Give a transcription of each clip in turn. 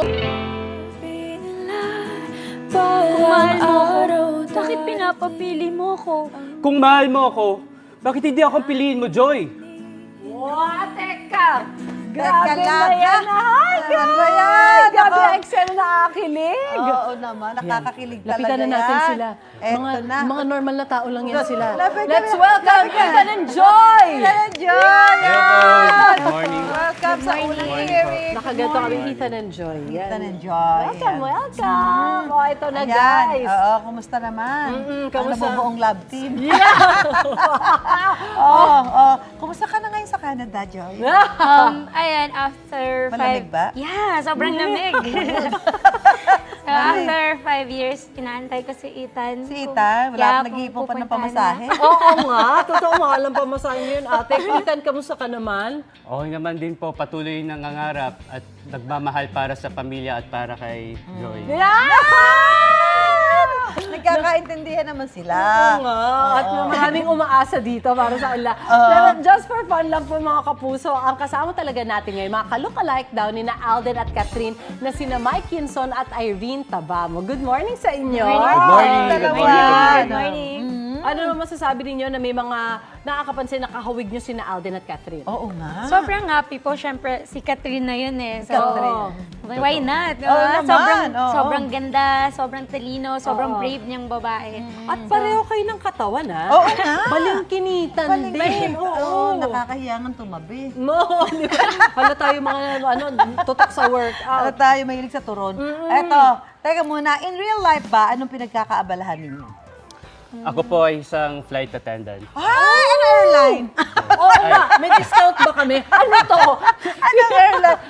Kung mahal mo ako, bakit pinapapili mo ako? Kung mahal mo ako, bakit hindi ako piliin mo, Joy? Wow, teka! Teka Grabe lang, na yan, ha? ha? Ano ba yan? Grabe Ako. ang Excel na nakakilig. Oo naman, nakakakilig talaga Lapitan na natin yan. sila. Eto na. Mga normal na tao lang yan sila. Let's welcome Ethan and Joy! Joy! Good morning. Welcome sa unang hearing. Nakaganto kami Ethan and Joy. Yan. Ethan and Joy. Welcome! O, ito na, Ayan. guys. Oo, kumusta naman? kamusta? Ang nabubuong love team. Kumusta ka na ngayon sa Canada, Joy? Ayan, after Malamig ba? Yeah, sobrang lamig. So, after 5 years, inaantay ko si Ethan. Si Ethan, wala kang nag-iipon pa ng pamasahe. Oo nga, totoo mahal ang pamasahin yun, ate. Ethan, kamusta ka naman? Okay naman din po, patuloy nangangarap at nagmamahal para sa pamilya at para kay Joy. Nagkakaintindihan naman sila. Oo nga. At maraming umaasa dito para sa kanila. Pero just for fun lang po mga kapuso, ang kasama talaga natin ngayon, mga ka-look-alike daw ni na Alden at Catherine na sina Mike Kinson at Irene Tabamo. Good morning sa inyo. Good morning. Good morning. Good morning. Ano naman masasabi ninyo na may mga nakakapansin na kahawig nyo sina Alden at Catherine? Oo nga. Sobrang happy po. Siyempre, si Catherine na yun eh. So, Catherine. why not? Oo naman, oo. Sobrang ganda, sobrang talino, sobrang brave niyang babae. At pareho kayo ng katawan, ha? Oo nga. Balingkinitan din. Balingkin. Oo. Oo, nakakahiyangan tumabi. No, di ba? Hala tayo mga tutok sa Ano workout. tayo mahilig sa turon. Eto, teka muna, in real life ba, anong pinagkakaabalahan ninyo? Ako po ay isang flight attendant. Ay, ano airline? Oo nga, may discount ba kami? Ano to? Ano airline?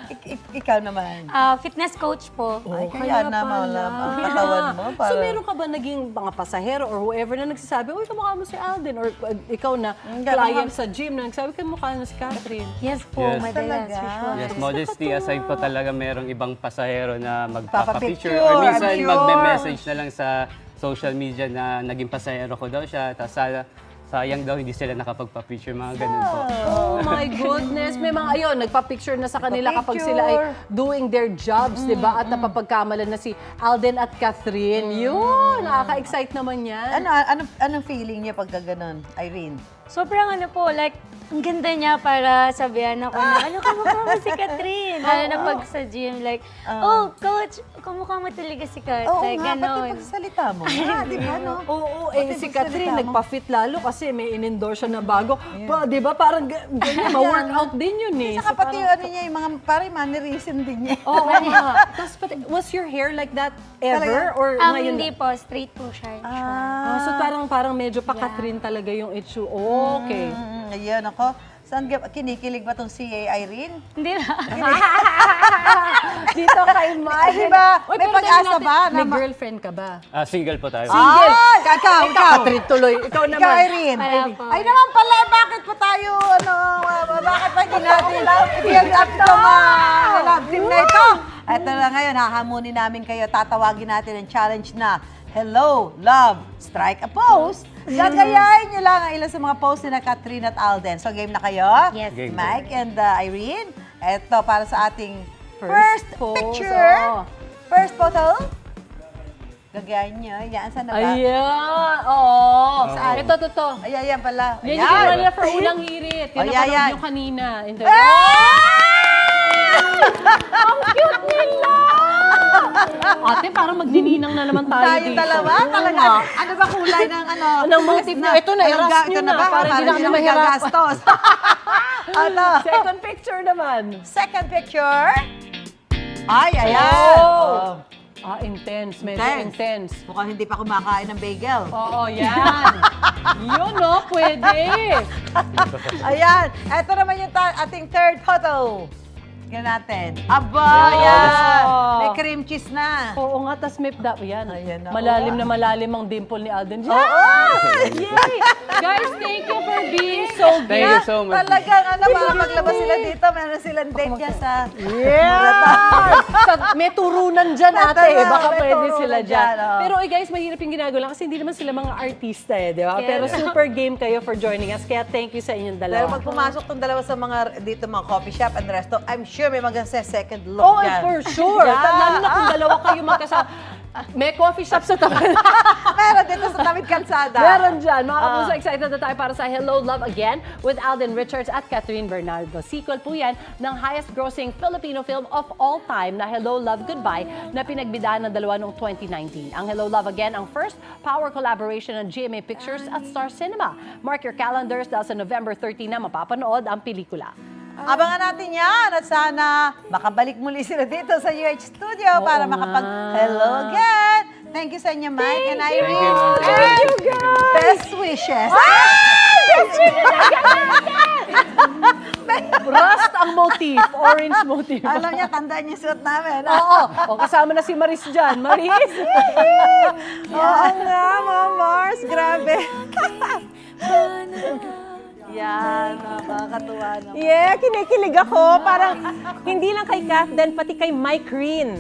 Ikaw naman. Fitness coach po. Ay, kaya naman wala ang katawan mo. So meron ka ba naging mga pasahero or whoever na nagsasabi, uy, kamukha mo si Alden, or ikaw na client sa gym na nagsabi, kamukha mo si Catherine. Yes po, Yes. madalas. Talaga? usual. Yes, modesty aside po talaga merong ibang pasahero na Papapicture, magpapapicture or minsan I'm sure. magme-message na lang sa social media na naging pasahero ko daw siya. Tapos sayang daw hindi sila nakapagpa-picture, mga ganun po. Oh my goodness. May mga, ayun, nagpa-picture na sa kanila kapag sila ay doing their jobs, di ba? At napapagkamalan na si Alden at Catherine. Yun, nakaka-excite naman yan. Anong feeling niya pagka ganun, Irene? Sobrang ano po, like, ang ganda niya para sabihan ako na, ano, kamukha mo si Catherine. Lalo na pag sa gym, like, oh, coach, kamukha mo talaga si Kat. Oo Like, nga, pati ganon. pagsalita mo. Di ba, no? Oo, Pati si pagsalita Catherine mo. nagpa-fit lalo kasi may in-endorse siya na bago. Pa, di ba? Parang ganyan, ma-workout din yun eh. Saka pati yung ano niya, yung mga parang mannerism din niya. Oo nga. Tapos pati, was your hair like that ever? Or ngayon Hindi lang? po, straight po siya. So parang medyo pa Catherine talaga yung issue. Okay. Ayan, ako. Saan kinikilig ba tong si Irene? Hindi na. Dito kay Mike. Di ba? Uy, May pero pag-asa tanong natin, ba? May girlfriend ka ba? Single po tayo. Single. Ikaw. Catherine tuloy. Ikaw naman. Ikaw, Irene. Wala po. Ay naman pala, bakit pa tayo, bakit pa hindi natin i-build up itong love team na ito? Ito na ngayon, hahamunin namin kayo, tatawagin natin ang challenge na Hello, Love, Strike a Pose. Gagayahin nyo lang ang ilan sa mga pose ni na Catherine at Alden. So, game na kayo? Yes. Game. Mike and Irene. Ito, para sa ating first pose. picture. Oo. First photo. Gagayahin nyo. Yan, saan na ba? Ayan. Oo. Saan? Ito. Ayan pala. Yan yung ginawa nila for unang hirit. Yan Oh, napanood yan. nyo kanina. Ito. Ang cute nila! Ate, parang magdininang na naman tayo Tayo dito. dalawa? Talaga? Ano ba kulay ng ano? Anong motif na? Ito na, Anong i-rush nyo ito na. ba? Para hindi na kami mahirap. magagastos. Ano? Second picture naman. Second picture. Ay, ayan. Oh. Intense. Medyo intense. Mukhang hindi pa kumakain ng bagel. Oo, yan. Yun, no? Pwede. Ayan. Ito naman yung ating third photo. Tingnan natin. Aba, yan. May cream cream cheese na. Oo nga, tas may yan. Ayan na, Malalim oo. na malalim ang dimple ni Alden. Oo! Yay! Guys, thank you for being so Thank you so much. Talagang para maglabas sila dito, meron silang date niya sa... May turunan dyan, ate. Talaga, Baka may pwede turunan sila dyan, dyan. oh. Pero guys, mahirap yung ginagawa kasi hindi naman sila mga artista di ba? Kaya- Pero super game kayo for joining us. Kaya thank you sa inyong Dahil dalawa. pag pumasok tong dalawa sa mga dito mga coffee shop and resto, I'm sure may second look Oh, yan. for sure. Yeah. Lalo na kung dalawa kayo magkasama. May coffee shop sa tabi. Meron dito sa Tawid Kalsada. Meron dyan. Mga kapuso, excited na tayo para sa Hello, Love Again with Alden Richards at Catherine Bernardo. Sequel po yan ng highest-grossing Filipino film of all time na Hello, Love, Goodbye na pinagbidaan ng dalawa noong 2019. Ang Hello, Love Again ang first power collaboration ng GMA Pictures at Star Cinema. Mark your calendars dahil sa November 13 na mapapanood ang pelikula. Abangan natin yan at sana makabalik muli sila dito sa UH Studio para nga. makapag-hello again. Thank you sa inyo, Mike and Irene. Thank you, Ma'am. Thank you, guys! Best wishes. Rust ang motif. Orange motif. Alam niya, tandaan niyo suot namin. Oo. O, kasama na si Maris dyan. Maris! Oo nga, Mama Mars. Grabe. Yan, nakakatuwa naman. Yeah, kinikilig ako. Parang hindi lang kay Kath, then pati kay Mike Rin.